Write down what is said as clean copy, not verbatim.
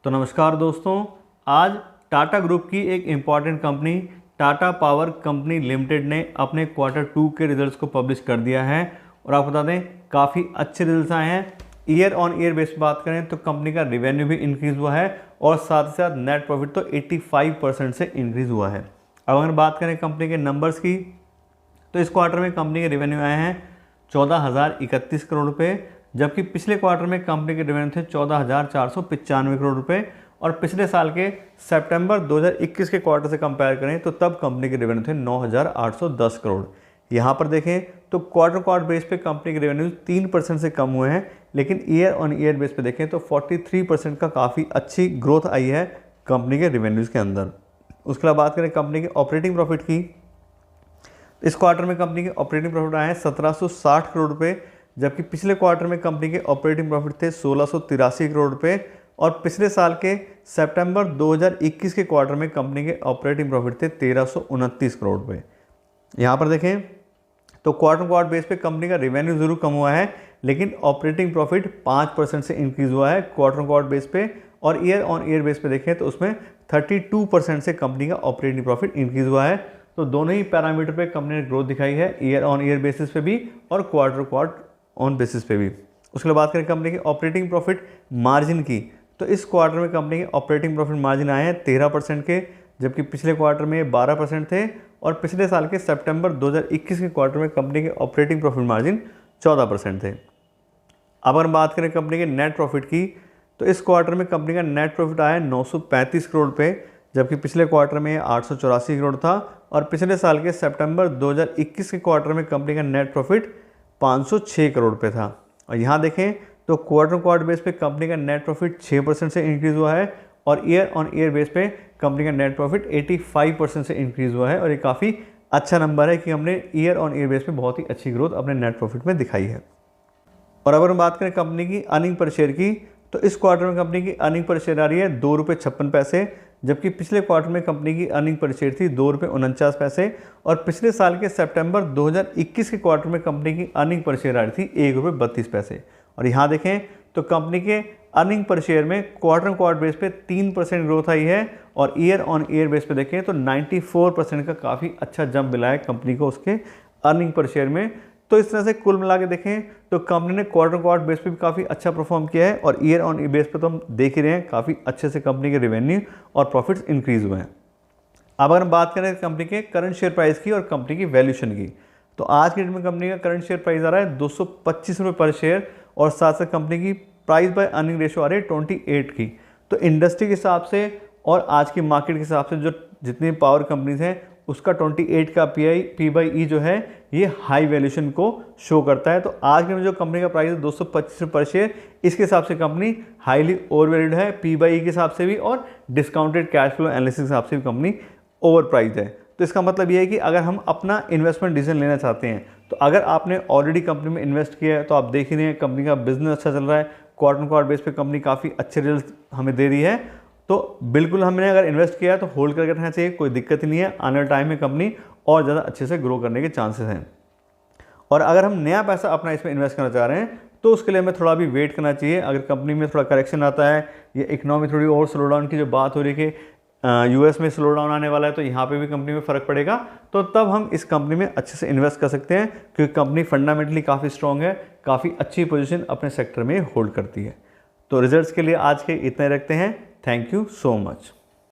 तो नमस्कार दोस्तों, आज टाटा ग्रुप की एक important company Tata power company limited ने अपने Q2 के रिजल्ट्स को पब्लिश कर दिया है। और आपको बता दें काफ़ी अच्छे रिजल्ट्स आए हैं। ईयर ऑन ईयर बेस पर बात करें तो कंपनी का रिवेन्यू भी इंक्रीज़ हुआ है और साथ ही साथ नेट प्रॉफिट तो 85% से इंक्रीज़ हुआ है। अब अगर बात करें कंपनी के नंबर्स की तो इस क्वार्टर में कंपनी के रेवेन्यू आए हैं 14,031 करोड़ रुपये, जबकि पिछले क्वार्टर में कंपनी के रेवेन्यू थे 14,495 करोड़ रुपये। और पिछले साल के सितंबर 2021 के क्वार्टर से कंपेयर करें तो तब कंपनी के रेवेन्यू थे 9,810 करोड़। यहाँ पर देखें तो क्वार्टर बेस पे कंपनी के रेवेन्यू 3% से कम हुए हैं, लेकिन ईयर ऑन ईयर बेस पे देखें तो 43% का काफ़ी अच्छी ग्रोथ आई है कंपनी के रेवेन्यूज़ के अंदर। उसके बाद बात करें कंपनी के ऑपरेटिंग प्रॉफिट की, इस क्वार्टर में कंपनी के ऑपरेटिंग प्रॉफिट आए हैं 1760 करोड़ रुपये, जबकि पिछले क्वार्टर में कंपनी के ऑपरेटिंग प्रॉफिट थे 1683 करोड़ रुपये। और पिछले साल के सितंबर 2021 के क्वार्टर में कंपनी के ऑपरेटिंग प्रॉफिट थे 1329 करोड़ रुपये। यहाँ पर देखें तो क्वार्टर बेस पे कंपनी का रेवेन्यू ज़रूर कम हुआ है, लेकिन ऑपरेटिंग प्रॉफिट 5% से इंक्रीज़ हुआ है क्वार्टर बेस पे। और ईयर ऑन ईयर बेस पे देखें तो उसमें 32% से कंपनी का ऑपरेटिंग प्रॉफिट इंक्रीज़ हुआ है। तो दोनों ही पैरामीटर पे कंपनी ने ग्रोथ दिखाई है, ईयर ऑन ईयर बेसिस पे भी और क्वार्टर ऑन बेसिस पे भी। उसके बाद बात करें कंपनी के ऑपरेटिंग प्रॉफिट मार्जिन की, तो इस क्वार्टर में कंपनी के ऑपरेटिंग प्रॉफिट मार्जिन आए हैं 13% के, जबकि पिछले क्वार्टर में 12% थे। और पिछले साल के सितंबर 2021 के क्वार्टर में कंपनी के ऑपरेटिंग प्रॉफिट मार्जिन 14% थे। अब अगर बात करें कंपनी के नेट प्रॉफिट की, तो इस क्वार्टर में कंपनी का नेट प्रॉफिट आया 935 करोड़ रुपये, जबकि पिछले क्वार्टर में 884 करोड़ था। और पिछले साल के सितंबर 2021 के क्वार्टर में कंपनी का नेट प्रॉफिट 506 करोड़ रुपये था। और यहाँ देखें तो क्वार्टर बेस पे कंपनी का नेट प्रॉफिट 6% से इंक्रीज़ हुआ है और ईयर ऑन ईयर बेस पे कंपनी का नेट प्रॉफिट 85% से इंक्रीज़ हुआ है। और ये काफ़ी अच्छा नंबर है कि हमने ईयर ऑन ईयर बेस पे बहुत ही अच्छी ग्रोथ अपने नेट प्रॉफिट में दिखाई है। और अगर हम बात करें कंपनी की अर्निंग पर शेयर की, तो इस क्वार्टर में कंपनी की अर्निंग पर शेयर आ रही है ₹2.56, जबकि पिछले क्वार्टर में कंपनी की अर्निंग पर शेयर थी ₹2.49। और पिछले साल के सितंबर 2021 के क्वार्टर में कंपनी की अर्निंग पर शेयर आ रही थी ₹1.32। और यहाँ देखें तो कंपनी के अर्निंग पर शेयर में क्वार्टर बेस पे 3% ग्रोथ आई है और ईयर ऑन ईयर बेस पे देखें तो 94% का काफ़ी अच्छा जंप मिला है कंपनी को उसके अर्निंग पर शेयर में। तो इस तरह से कुल मिला के देखें तो कंपनी ने क्वार्टर बेस पे भी काफ़ी अच्छा परफॉर्म किया है और ईयर ऑन ईयर बेस पे तो हम देख ही रहे हैं काफ़ी अच्छे से कंपनी के रेवेन्यू और प्रॉफिट्स इंक्रीज़ हुए हैं। अब अगर हम बात करें कंपनी के करंट शेयर प्राइस की और कंपनी की वैल्यूशन की, तो आज के डेट में कंपनी का करंट शेयर प्राइस आ रहा है 225 रुपये पर शेयर और साथ साथ कंपनी की प्राइस बाय अर्निंग रेशो आ रही है 28 की। तो इंडस्ट्री के हिसाब से और आज की मार्केट के हिसाब से जो जितनी पावर कंपनीज हैं उसका 28 का P/E जो है ये हाई वैल्यूशन को शो करता है। तो आज के में जो कंपनी का प्राइस है 225 रुपये पर शेयर, इसके हिसाब से कंपनी हाईली ओवर वैल्यूड है P/E के हिसाब से भी और डिस्काउंटेड कैश फ्लो एनालिसिस के हिसाब से भी कंपनी ओवर प्राइस है। तो इसका मतलब ये है कि अगर हम अपना इन्वेस्टमेंट डिसीजन लेना चाहते हैं तो अगर आपने ऑलरेडी कंपनी में इन्वेस्ट किया है तो आप देख ही रहे हैं कंपनी का बिजनेस अच्छा चल रहा है, क्वार्टर बेस पे कंपनी काफ़ी अच्छे रिजल्ट हमें दे रही है, तो बिल्कुल हमने अगर इन्वेस्ट किया है तो होल्ड करके रखना चाहिए, कोई दिक्कत ही नहीं है। आने वाले टाइम में कंपनी और ज़्यादा अच्छे से ग्रो करने के चांसेस हैं। और अगर हम नया पैसा अपना इसमें इन्वेस्ट करना चाह रहे हैं तो उसके लिए हमें थोड़ा भी वेट करना चाहिए। अगर कंपनी में थोड़ा करेक्शन आता है, ये इकोनॉमी थोड़ी और स्लो डाउन की जो बात हो रही है कि US में स्लो डाउन आने वाला है तो यहाँ पे भी कंपनी में फ़र्क पड़ेगा, तो तब हम इस कंपनी में अच्छे से इन्वेस्ट कर सकते हैं क्योंकि कंपनी फंडामेंटली काफ़ी स्ट्रॉन्ग है, काफ़ी अच्छी पोजीशन अपने सेक्टर में होल्ड करती है। तो रिजल्ट्स के लिए आज के इतने रखते हैं। Thank you so much.